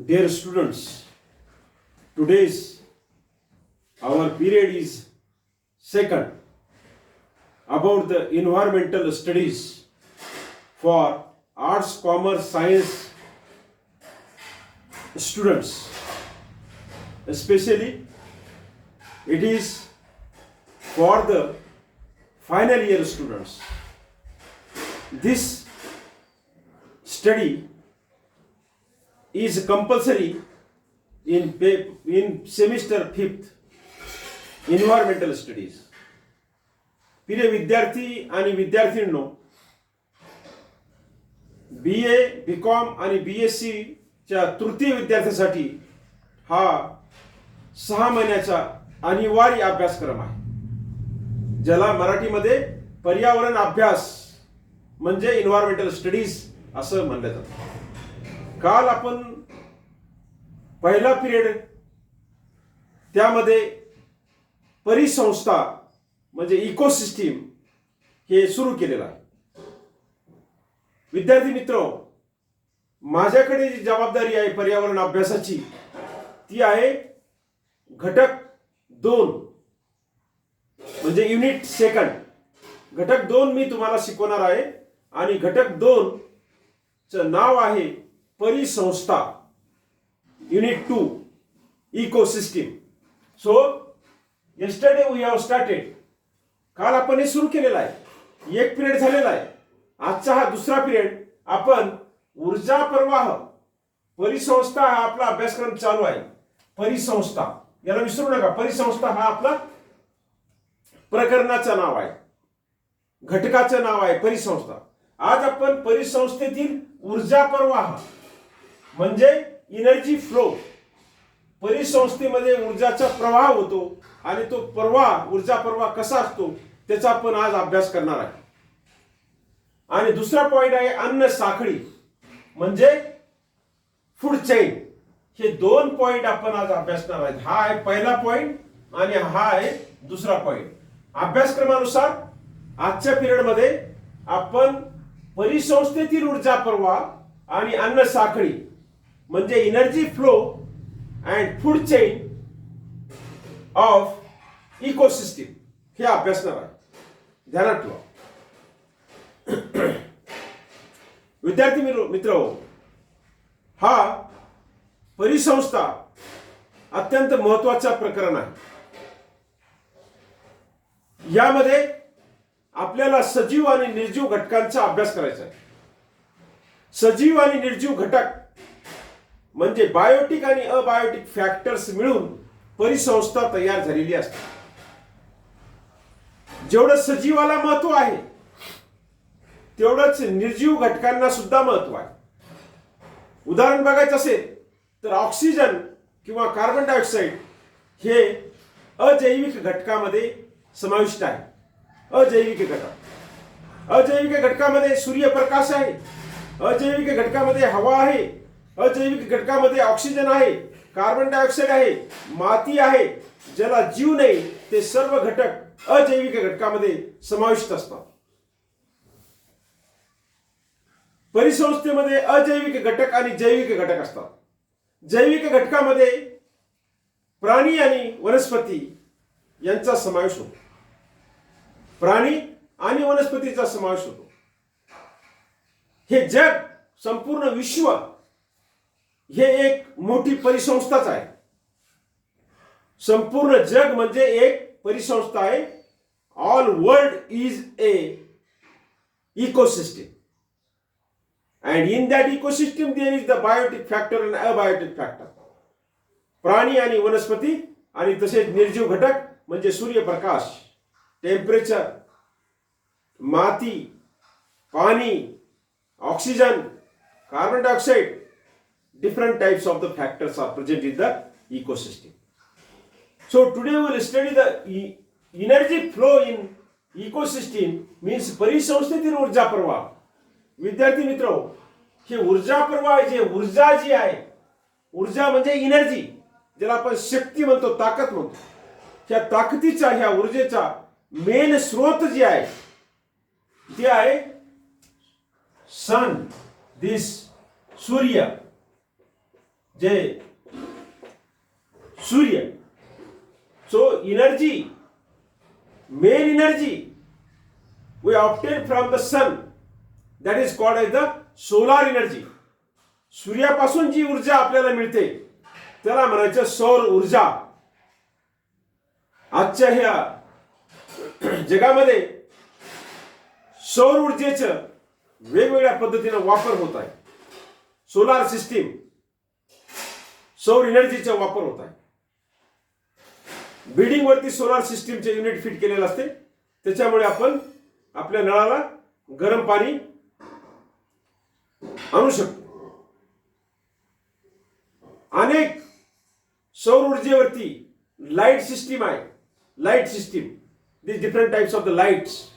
Dear students, today's our period is second about the environmental studies for arts, commerce, science students. Especially it is for the final year students. This study is compulsory in semester 5th environmental studies. प्रिय विद्यार्थी आणि विद्यार्थिनींनो, BA, BCom आणि BSc च्या तृतीय विद्यार्थ्यांसाठी हा 6 महिन्याचा अनिवार्य अभ्यासक्रम आहे, ज्याला मराठीमध्ये पर्यावरण अभ्यास म्हणजे एन्व्हायरमेंटल स्टडीज असं म्हणलं जातं. काल आपण पहिला पिरियड त्यामध्ये परिसंस्था म्हणजे इकोसिस्टीम हे सुरू केलेलं आहे. विद्यार्थी मित्र, माझ्याकडे जी जबाबदारी आहे पर्यावरण अभ्यासाची ती आहे घटक 2 म्हणजे युनिट सेकंड. घटक 2 मी तुम्हाला शिकवणार आहे आणि घटक 2 चं नाव आहे परिसंस्था. Unit 2 ecosystem. So yesterday we have started. काल आपण हे सुरू केलेलं आहे. एक पिरियड झालेला आहे. आजचा हा दुसरा पिरियड. आपण ऊर्जा प्रवाह परिसंस्था हा आपला अभ्यासक्रम चालू आहे. परिसंस्था याला विसरू नका. परिसंस्था हा आपला प्रकरणाचं नाव आहे, घटकाचं नाव आहे परिसंस्था. आज आपण परिसंस्थेतील ऊर्जा प्रवाह म्हणजे एनर्जी फ्लो, परिसंस्थेमध्ये ऊर्जाचा प्रवाह होतो आणि तो प्रवाह ऊर्जा प्रवाह कसा असतो त्याचा आपण आज अभ्यास करणार आहे. आणि दुसरा पॉइंट आहे अन्न साखळी म्हणजे फूड चेन. हे 2 पॉइंट आपण आज अभ्यासणार आहेत. हा आहे पहिला पॉइंट आणि हा आहे दुसरा पॉइंट. अभ्यासक्रमानुसार आजच्या पिरियड मध्ये आपण परिसंस्थेतील ऊर्जा प्रवाह आणि अन्न साखळी म्हणजे energy flow and food chain of ecosystem हे अभ्यासणार आहे. ध्यानात ठेवा. विद्यार्थी मित्र, हा परिसंस्था अत्यंत महत्वाचा प्रकरण आहे. यामध्ये आपल्याला सजीव आणि निर्जीव घटकांचा अभ्यास करायचा आहे. सजीव आणि निर्जीव घटक म्हणजे बायोटिक आणि अबायोटिक फॅक्टर्स मिळून परिसंस्था तयार झालेली असते. जेवढं सजीवाला महत्व आहे तेवढंच निर्जीव घटकांना सुद्धा महत्व आहे. उदाहरण बघायचं असेल तर ऑक्सिजन किंवा कार्बन डायऑक्साईड हे अजैविक घटकामध्ये समाविष्ट आहे. अजैविक घटक. अजैविक घटकामध्ये सूर्यप्रकाश आहे, अजैविक घटकामध्ये हवा आहे, अजैविक घटकामध्ये ऑक्सिजन आहे, कार्बन डायऑक्साईड आहे, माती आहे. ज्याला जीव नाही ते सर्व घटक अजैविक घटकामध्ये समाविष्ट असतात. परिसंस्थेमध्ये अजैविक घटक आणि जैविक घटक असतात. जैविक घटकामध्ये प्राणी आणि वनस्पती यांचा समावेश होतो. प्राणी आणि वनस्पतीचा समावेश होतो. हे जग, संपूर्ण विश्व हे एक मोठी परिसंस्थाच आहे. संपूर्ण जग म्हणजे एक परिसंस्था आहे. All world is a ecosystem and in that ecosystem there is the biotic factor and abiotic factor. प्राणी आणि वनस्पती आणि तसेच निर्जीव घटक म्हणजे सूर्यप्रकाश, टेम्परेचर, माती, पाणी, oxygen, carbon dioxide. Different types of the factors are present in the ecosystem. So today we will study the energy flow in ecosystem means परिसंस्थेतील ऊर्जा प्रवाह. विद्यार्थी मित्र, हे ऊर्जा प्रवाह जे ऊर्जा जी आहे, ऊर्जा म्हणजे एनर्जी, ज्याला आपण शक्ती म्हणतो, ताकद म्हणतो. त्या ताकदीचा ह्या ऊर्जेचा मेन स्रोत जे आहे ते आहे सन, दिस सूर्य. जे सूर्य, so energy, main energy we obtain from the sun, that is called as the solar energy. सूर्यापासून जी ऊर्जा आपल्याला मिळते त्याला म्हणायचं सौर ऊर्जा. आजच्या ह्या जगामध्ये सौर ऊर्जेचं वेगवेगळ्या पद्धतीने वापर होत आहे. सोलार सिस्टीम, सौर एनर्जीचा वापर होत आहे. बिल्डिंग वरती सोलार सिस्टीमचे युनिट फिट केलेलं असते, त्याच्यामुळे आपण आपल्या नळाला गरम पाणी आणू शकतो. अनेक सौर ऊर्जेवरती लाईट सिस्टीम आहे. Light system, these different types of the lights.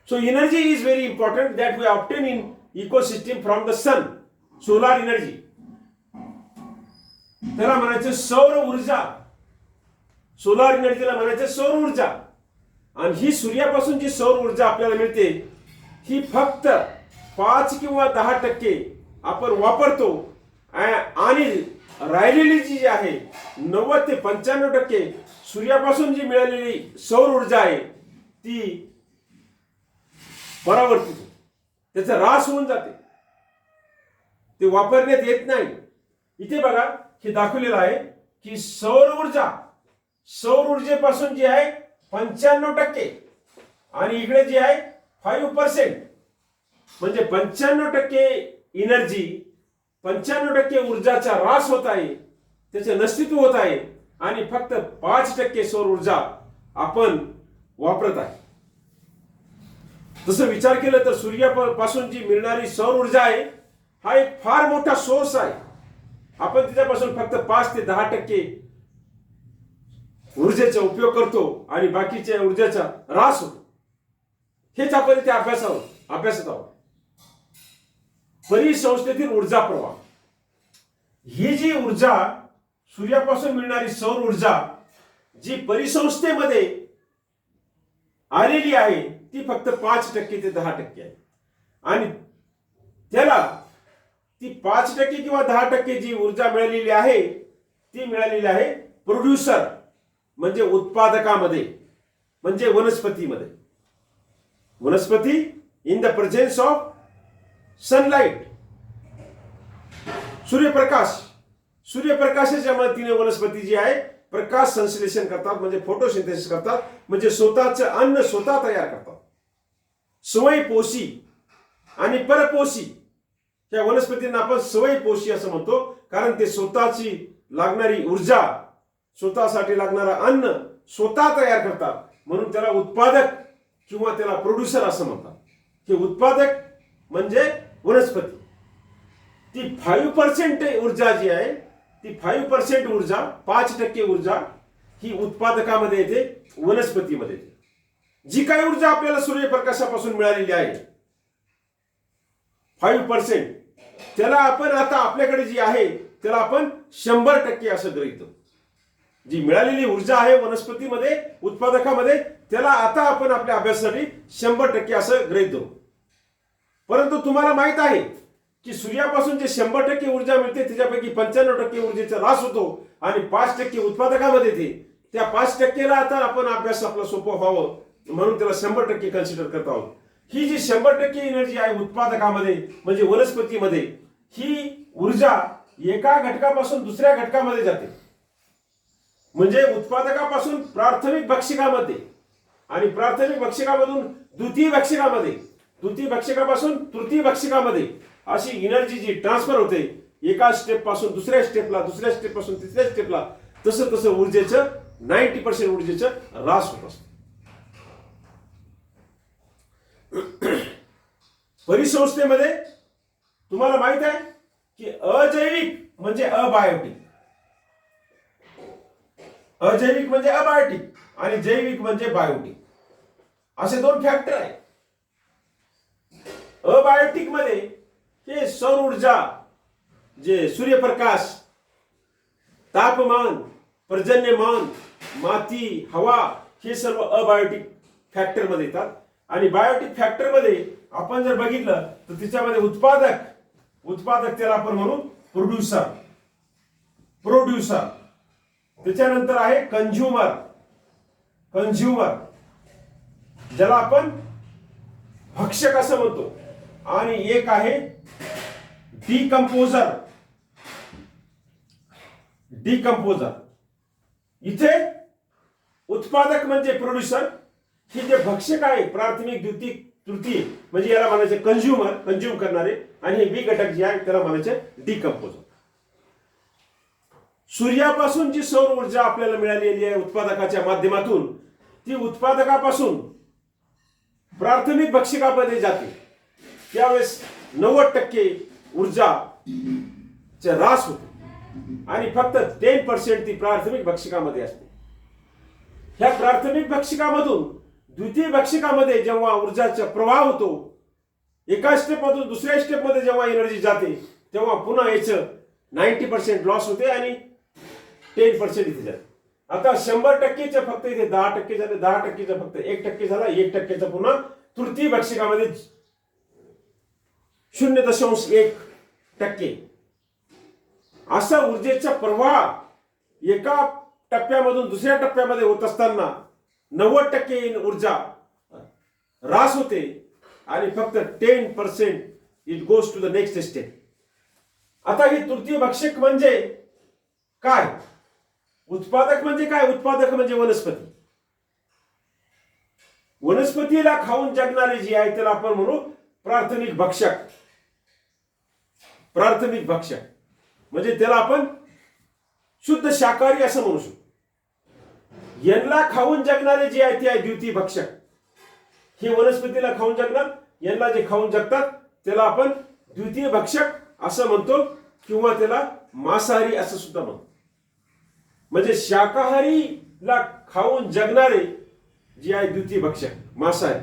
So energy is very important that we obtain in ecosystem from the sun, solar energy. त्याला म्हणायचं सौर ऊर्जा. सोलार एनर्जीला म्हणायचं सौर ऊर्जा. आणि ही सूर्यापासून जी सौर ऊर्जा आपल्याला मिळते ही फक्त 5 किंवा 10% आपण वापरतो आणि राहिलेली जी आहे 90 ते 95% सूर्यापासून जी मिळालेली सौर ऊर्जा आहे ती परावर्तित होते, त्याचा ऱ्हास होऊन जाते, ते वापरण्यात येत नाही. इथे बघा हे दाखवलेलं आहे की सौर ऊर्जेपासून जी आहे 95% आणि इकडे जी आहे 5%, म्हणजे 95% एनर्जी, 95% ऊर्जाचा ऱ्हास होत आहे, त्याचे नष्टित्व होत आहे आणि फक्त 5% सौर ऊर्जा आपण वापरत आहे. तसं विचार केलं तर सूर्यापासून जी मिळणारी सौर ऊर्जा आहे हा एक फार मोठा सोर्स आहे. आपण त्याच्यापासून फक्त 5 ते 10% ऊर्जेचा उपयोग करतो आणि बाकीच्या ऊर्जेचा ऱ्हास होतो. हेच आपण इथे अभ्यासत आहोत. परिसंस्थेतील ऊर्जा प्रवाह, ही जी ऊर्जा सूर्यापासून मिळणारी सौर ऊर्जा जी परिसंस्थेमध्ये आलेली आहे ती फक्त 5% ते 10% आहे. आणि त्याला ती 5% किंवा 10% जी ऊर्जा मिळालेली आहे ती मिळालेली आहे प्रोड्युसर म्हणजे उत्पादकामध्ये, म्हणजे वनस्पतीमध्ये. वनस्पती in the presence of sunlight, सूर्यप्रकाशाच्या मदतीने वनस्पती जी आहे प्रकाश संश्लेषण करतात, म्हणजे फोटोसिंथेसिस करतात, म्हणजे स्वतःचं अन्न स्वतः तयार करतात. स्वयंपोषी आणि परपोषी या वनस्पतींना आपण स्वयंपोषी असं म्हणतो, कारण ते स्वतःची लागणारी ऊर्जा, स्वतःसाठी लागणारा अन्न स्वतः तयार करतात, म्हणून त्याला उत्पादक किंवा त्याला प्रोड्युसर असं म्हणतात. हे उत्पादक म्हणजे वनस्पती. ती 5% ऊर्जा जी आहे ती 5% ऊर्जा, 5% ऊर्जा ही उत्पादकामध्ये येते, वनस्पतीमध्ये येते. जी काही ऊर्जा आपल्याला सूर्यप्रकाशापासून मिळालेली आहे 5%, त्याला आपण आता आपल्याकडे जी आहे त्याला आपण 100% असं गृहीत धरू. जी मिळालेली ऊर्जा आहे वनस्पतीमध्ये, उत्पादकामध्ये, त्याला आता आपण आपल्या अभ्यासासाठी 100% असं गृहीत धरू. परंतु तुम्हाला माहित आहे की सूर्यापासून जे 100% ऊर्जा मिळते त्याच्यापैकी 95% ऊर्जेचा ऱ्हास होतो आणि 5% उत्पादकामध्ये येते. त्या 5%ला आता आपण अभ्यास आपला सोपं व्हावं म्हणून त्याला 100% कन्सिडर करत आहोत. ही जी 100% एनर्जी आहे उत्पादकामध्ये म्हणजे वनस्पतीमध्ये, ही ऊर्जा एका घटकापासून दुसऱ्या घटकामध्ये जाते. म्हणजे उत्पादकापासून प्राथमिक भक्षकामध्ये आणि प्राथमिक भक्षकामधून द्वितीय भक्षकामध्ये, द्वितीय भक्षकापासून तृतीय भक्षकामध्ये अशी एनर्जी जी ट्रान्सफर होते एका स्टेप पासून दुसऱ्या स्टेपला, दुसऱ्या स्टेप पासून तिसऱ्या स्टेपला, तसं तसं ऊर्जेचं 90% ऊर्जेचं ऱ्हास होत असतो. परिसंस्थेमध्ये तुम्हाला माहित आहे की अजैविक म्हणजे अबायोटिक, अजैविक म्हणजे अबायोटिक आणि जैविक म्हणजे बायोटिक असे 2 फॅक्टर आहेत. अबायोटिक मध्ये हे सौर ऊर्जा, जे सूर्यप्रकाश, तापमान, पर्जन्यमान, माती, हवा, हे सर्व अबायोटिक फॅक्टर मध्ये येतात. आणि बायोटिक फॅक्टर मध्ये आपण जर बघितलं तर त्याच्यामध्ये उत्पादक त्याला आपण म्हणू प्रोड्युसर, प्रोड्युसर. त्याच्यानंतर आहे कंझ्युमर, कंझ्युमर ज्याला आपण भक्षक असं म्हणतो. आणि एक आहे डिकम्पोजर, डिकम्पोजर. इथे उत्पादक म्हणजे प्रोड्युसर, ही जे भक्षक आहे प्राथमिक द्वितीय तृतीय म्हणजे याला म्हणायचे कंझ्युमर, कंझ्युम करणारे. आणि हे बी घटक जे आहे त्याला म्हणायचे डिकम्पोजर. सूर्यापासून जी सौर ऊर्जा आपल्याला मिळालेली आहे उत्पादकाच्या माध्यमातून, ती उत्पादकापासून प्राथमिक भक्षकामध्ये जाते. त्यावेळेस 90% ऊर्जा ह्रास होतो आणि फक्त 10% ती प्राथमिक भक्षकामध्ये असते. ह्या प्राथमिक भक्षकामधून द्वितीय भक्षकामध्ये जेव्हा ऊर्जाचा प्रवाह होतो, एका स्टेपमधून दुसऱ्या स्टेपमध्ये जेव्हा एनर्जी जाते, तेव्हा पुन्हा याचं 90% लॉस होते आणि 10% इथे जाते. आता 100%चे फक्त इथे 10% झाले, 10%चा फक्त 1% झाला, 1%चा पुन्हा तृतीय भक्षकामध्ये 0.1%. असा ऊर्जेचा प्रवाह एका टप्प्यामधून दुसऱ्या टप्प्यामध्ये होत असताना 90% ऊर्जा ह्रास होते आणि फक्त 10% it goes to the next step. आता ही तृतीय भक्षक म्हणजे काय? उत्पादक म्हणजे काय? उत्पादक म्हणजे वनस्पती. वनस्पतीला खाऊन जगणारे जे आहे त्याला आपण म्हणू प्राथमिक भक्षक. प्राथमिक भक्षक म्हणजे त्याला आपण शुद्ध शाकाहारी असं म्हणू शकतो. यांना खाऊन जगणारे जे आहे ते आहे द्वितीय भक्षक. हे वनस्पतीला खाऊन जगणार, यांना जे खाऊन जगतात त्याला आपण द्वितीय भक्षक असं म्हणतो किंवा त्याला मांसाहारी असं सुद्धा म्हणतो. म्हणजे शाकाहारीला खाऊन जगणारे जे आहे द्वितीय भक्षक, मांसाहारी.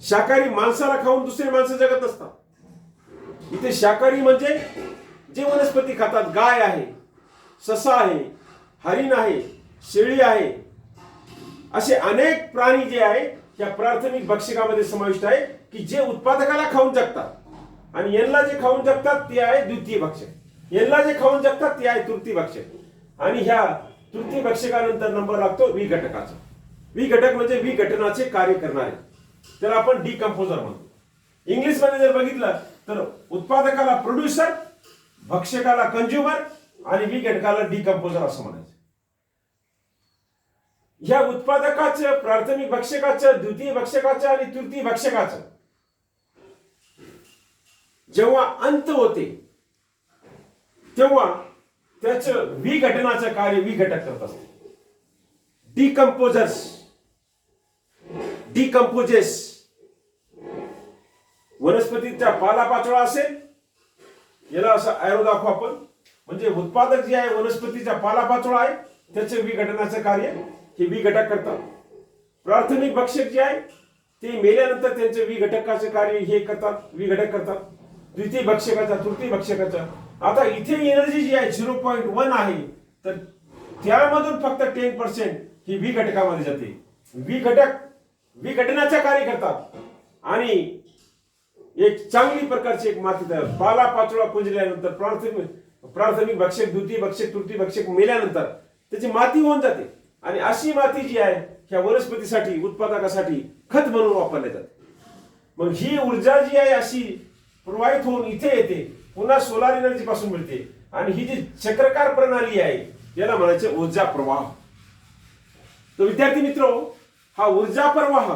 शाकाहारी माणसाला खाऊन दुसरे माणसं जगत असतात. इथे शाकाहारी म्हणजे जे वनस्पती खातात, गाय आहे, ससा आहे, हरिण आहे, शेळी आहे, असे अनेक प्राणी जे आहे या प्राथमिक भक्षकामध्ये समाविष्ट आहे की जे उत्पादकाला खाऊन जगतात. आणि यांना जे खाऊन जगतात ते आहे द्वितीय भक्षक, यांना जे खाऊन जगतात ते आहे तृतीय भक्षक. आणि ह्या तृतीय भक्षकानंतर नंबर लागतो वि घटकाचा. वि घटक म्हणजे विघटनाचे कार्य करणारे, त्याला आपण डिकम्पोजर म्हणतो. इंग्लिश मध्ये जर बघितलं तर उत्पादकाला प्रोड्युसर, भक्षकाला कंझ्युमर आणि विघटकाला डिकम्पोजर असं म्हणायचं. ह्या उत्पादकाचं, प्राथमिक भक्षकाचं, द्वितीय भक्षकाचं आणि तृतीय भक्षकाचं जेव्हा अंत होते तेव्हा त्याचं विघटनाचं कार्य विघटक करत असते. Decomposers, decomposes. वनस्पतीचा पालापाचोळा असेल, याला असं ॲरो दाखवू आपण. म्हणजे उत्पादक जे आहे वनस्पतीचा पालापाचोळा आहे, त्याचे विघटनाचं कार्य हे विघटक करतात. प्राथमिक भक्षक जे आहे ते मेल्यानंतर त्यांचे विघटकाचे कार्य हे करतात, विघटक करतात. द्वितीय भक्षकाचा, तृतीय भक्षकाचा. आता इथे एनर्जी जी आहे 0.1 आहे, तर त्यामधून फक्त 10% ही विघटकामध्ये जाते. विघटक विघटनाचे कार्य करतात आणि एक चांगली प्रकारची एक माती तयार. पालापाचोळा कुंजल्यानंतर प्राथमिक भक्षक, द्वितीय भक्षक, तृतीय भक्षक मेल्यानंतर त्याची माती होऊन जाते. आणि अशी माती जी आहे ह्या वनस्पतीसाठी, उत्पादकासाठी खत म्हणून वापरली जाते. मग ही ऊर्जा जी आहे अशी प्रवाहित होऊन इथे येते, पुन्हा सोलार एनर्जी पासून मिळते. आणि ही जी चक्रकार प्रणाली आहे याला म्हणायचे ऊर्जा प्रवाह. तर विद्यार्थी मित्र, हा ऊर्जा प्रवाह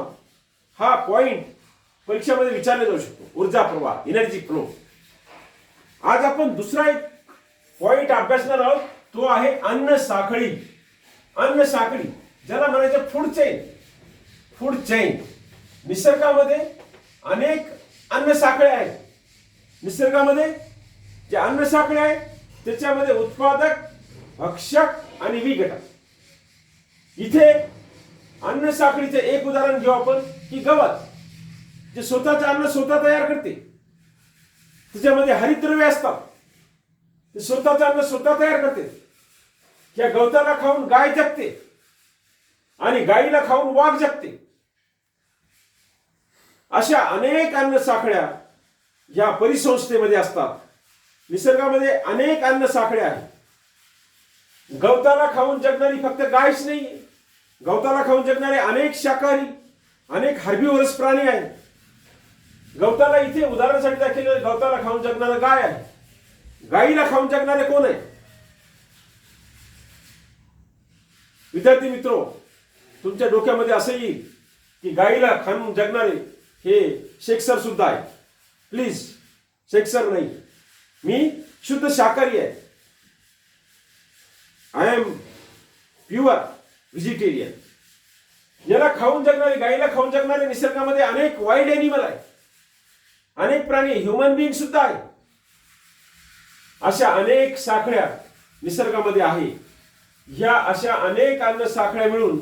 हा पॉइंट परीक्षेमध्ये विचारला जाऊ शकतो. ऊर्जा प्रवाह, एनर्जी फ्लो. आज आपण दुसरा एक पॉइंट अभ्यासणार आहोत, तो आहे अन्न साखळी. अन्न साखळी ज्याला म्हणायचं फूड चेन. Food chain. निसर्गामध्ये अनेक अन्न साखळ्या आहेत. निसर्गामध्ये जे अन्न साखळी आहे त्याच्यामध्ये उत्पादक, भक्षक आणि विघटक. इथे अन्न साखळीचे एक उदाहरण घेऊ आपण की गवत, जे स्वतःचं अन्न स्वतः तयार करते. त्याच्यामध्ये हरितद्रव्ये असतात, ते स्वतःचं अन्न स्वतः तयार करते. या गवताला खाऊन गाय जगते आणि गायीला खाऊन वाघ जगते. अशा अनेक अन्न साखळ्या या परिसंस्थेमध्ये असतात. निसर्गामध्ये अनेक अन्न साखळ्या आहेत. गवताला खाऊन जगणारी फक्त गायच नाही, गवताला खाऊन जगणारे अनेक शाकाहारी, अनेक हर्बिव्हरस प्राणी आहेत. गवताला इथे उदाहरणासाठी दाखवले, गवताला खाऊन जगणारा गाय आहे. गायीला खाऊन जगणारे कोण आहे? विद्यार्थी मित्रो, तुमच्या डोक्यामध्ये असं येईल की गायीला खाऊन जगणारे हे शेक्सर सुद्धा आहे. प्लीज, शेक्सर नाही, मी शुद्ध शाकाहारी आहे. I am pure vegetarian. याला खाऊन जगणारे, गायीला खाऊन जगणारे निसर्गामध्ये अनेक वाईल्ड एनिमल आहे, अनेक प्राणी, ह्युमन बिईंग सुद्धा आहे. अशा अनेक साखळ्या निसर्गामध्ये आहे. ह्या अशा अनेक अन्न साखळ्या मिळून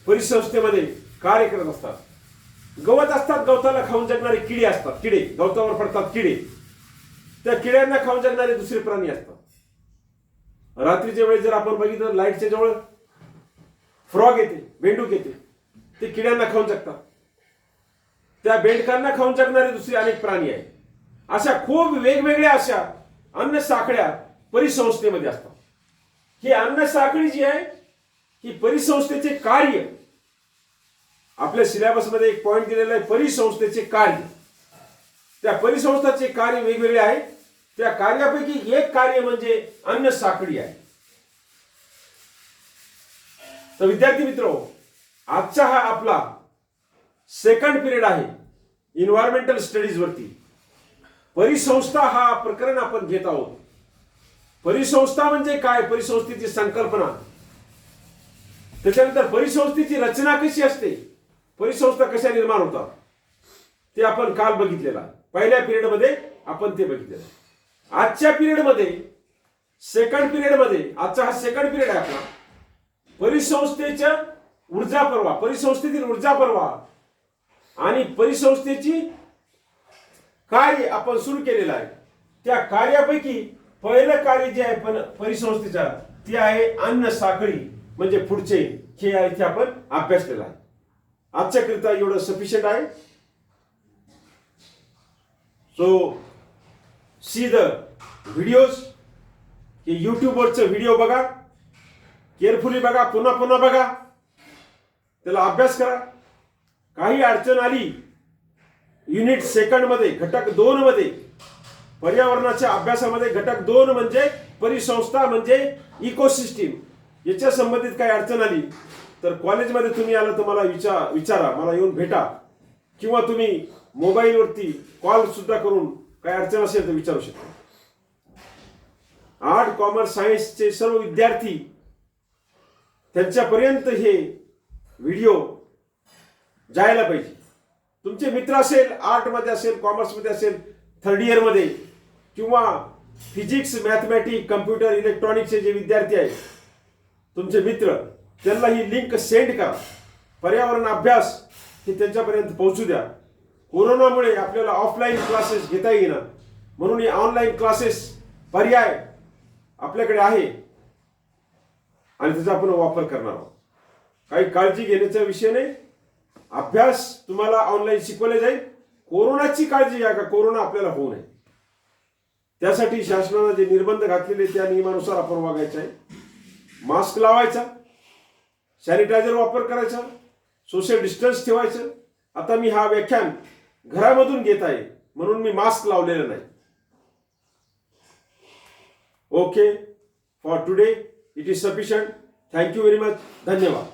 परिसंस्थेमध्ये कार्य करत असतात. गवत असतात, गवताला खाऊन जगणारे किडे असतात, किडे गवतावर पडतात किडे. त्या किड्यांना खाऊन जगणारे दुसरे प्राणी असतात. रात्रीच्या वेळेस जर आपण बघितलं, लाईटच्या जवळ फ्रॉग येते, बेंडूक येते, ते किड्यांना खाऊन जगतात. त्या बेंडकांना खाऊन जगणारे दुसरे अनेक प्राणी आहेत. अशा खूप वेगवेगळ्या अशा अन्न साखळ्या परिसंस्थेमध्ये असतात. ही अन्न साखळी जी आहे, ही परिसंस्थेचे कार्य, आपल्या सिलेबसमध्ये एक पॉइंट दिलेला आहे, परिसंस्थेचे कार्य. त्या परिसंस्थेचे कार्य वेगवेगळे आहे. त्या कार्यापैकी एक कार्य म्हणजे अन्न साखळी आहे. तर विद्यार्थी मित्रो, आजचा हा आपला सेकंड पिरियड आहे इन्व्हायरमेंटल स्टडीज वरती. परिसंस्था हा प्रकरण आपण घेत आहोत. परिसंस्था म्हणजे काय, परिसंस्थेची संकल्पना, त्याच्यानंतर परिसंस्थेची रचना कशी असते, परिसंस्था कशा निर्माण होतात, ते आपण काल बघितलेलं आहे. पहिल्या पिरियडमध्ये आपण ते बघितलेलं आहे. आजच्या पिरियडमध्ये, सेकंड पिरियडमध्ये, आजचा हा सेकंड पिरियड आहे आपला, परिसंस्थेच्या ऊर्जा प्रवाह, परिसंस्थेतील ऊर्जा प्रवाह आणि परिसंस्थेची कार्य आपण सुरू केलेलं आहे. त्या कार्यापैकी पहिलं कार्य जे आहे परिसंस्थेच्या, ते आहे अन्न साखळी म्हणजे फूड चेन. हे इथे आपण अभ्यासलेलं आहे. आजच्या करिता एवढं सफिशियंट आहे. So see the videos. हे युट्यूबवरचं व्हिडिओ बघा, केअरफुली बघा, पुन्हा पुन्हा बघा, त्याला अभ्यास करा. काही अडचण आली युनिट सेकंड मध्ये, घटक 2 मध्ये, पर्यावरणाच्या अभ्यासामध्ये घटक 2 म्हणजे परिसंस्था म्हणजे इकोसिस्टीम, याच्या संबंधित काही अडचण आली तर कॉलेजमध्ये तुम्ही आला तर मला विचारा, मला येऊन भेटा, किंवा तुम्ही मोबाईलवरती कॉल सुद्धा करून काही अडचण असेल तर विचारू शकता. आर्ट, कॉमर्स, सायन्सचे सर्व विद्यार्थी, त्यांच्यापर्यंत हे व्हिडिओ जायला पाहिजे. तुमचे मित्र असेल, आर्टमध्ये असेल, कॉमर्समध्ये असेल, थर्ड इयरमध्ये, किंवा फिजिक्स, मॅथमॅटिक्स, कम्प्युटर, इलेक्ट्रॉनिक्सचे जे विद्यार्थी आहेत तुमचे मित्र, त्यांना ही लिंक सेंड करा. पर्यावरण अभ्यास हे त्यांच्यापर्यंत पोहोचू द्या. कोरोनामुळे आपल्याला ऑफलाईन क्लासेस घेता येईना, म्हणून हे ऑनलाईन क्लासेस पर्याय आपल्याकडे आहे आणि त्याचा आपण वापर करणार आहोत. काही काळजी घेण्याचा विषय नाही. अभ्यास तुम्हाला ऑनलाईन शिकवले जाईल. कोरोनाची काळजी घ्या का कोरोना आपल्याला होऊ नये. त्यासाठी शासनाने जे निर्बंध घातलेले त्या नियमानुसार आपण वागायचं आहे. मास्क लावायचा, सॅनिटायझर वापर करायचा, सोशल डिस्टन्स ठेवायचं. आता मी हा व्याख्यान घरामधून घेत आहे म्हणून मी मास्क लावलेला नाही. Okay, for today it is sufficient. Thank you very much. धन्यवाद.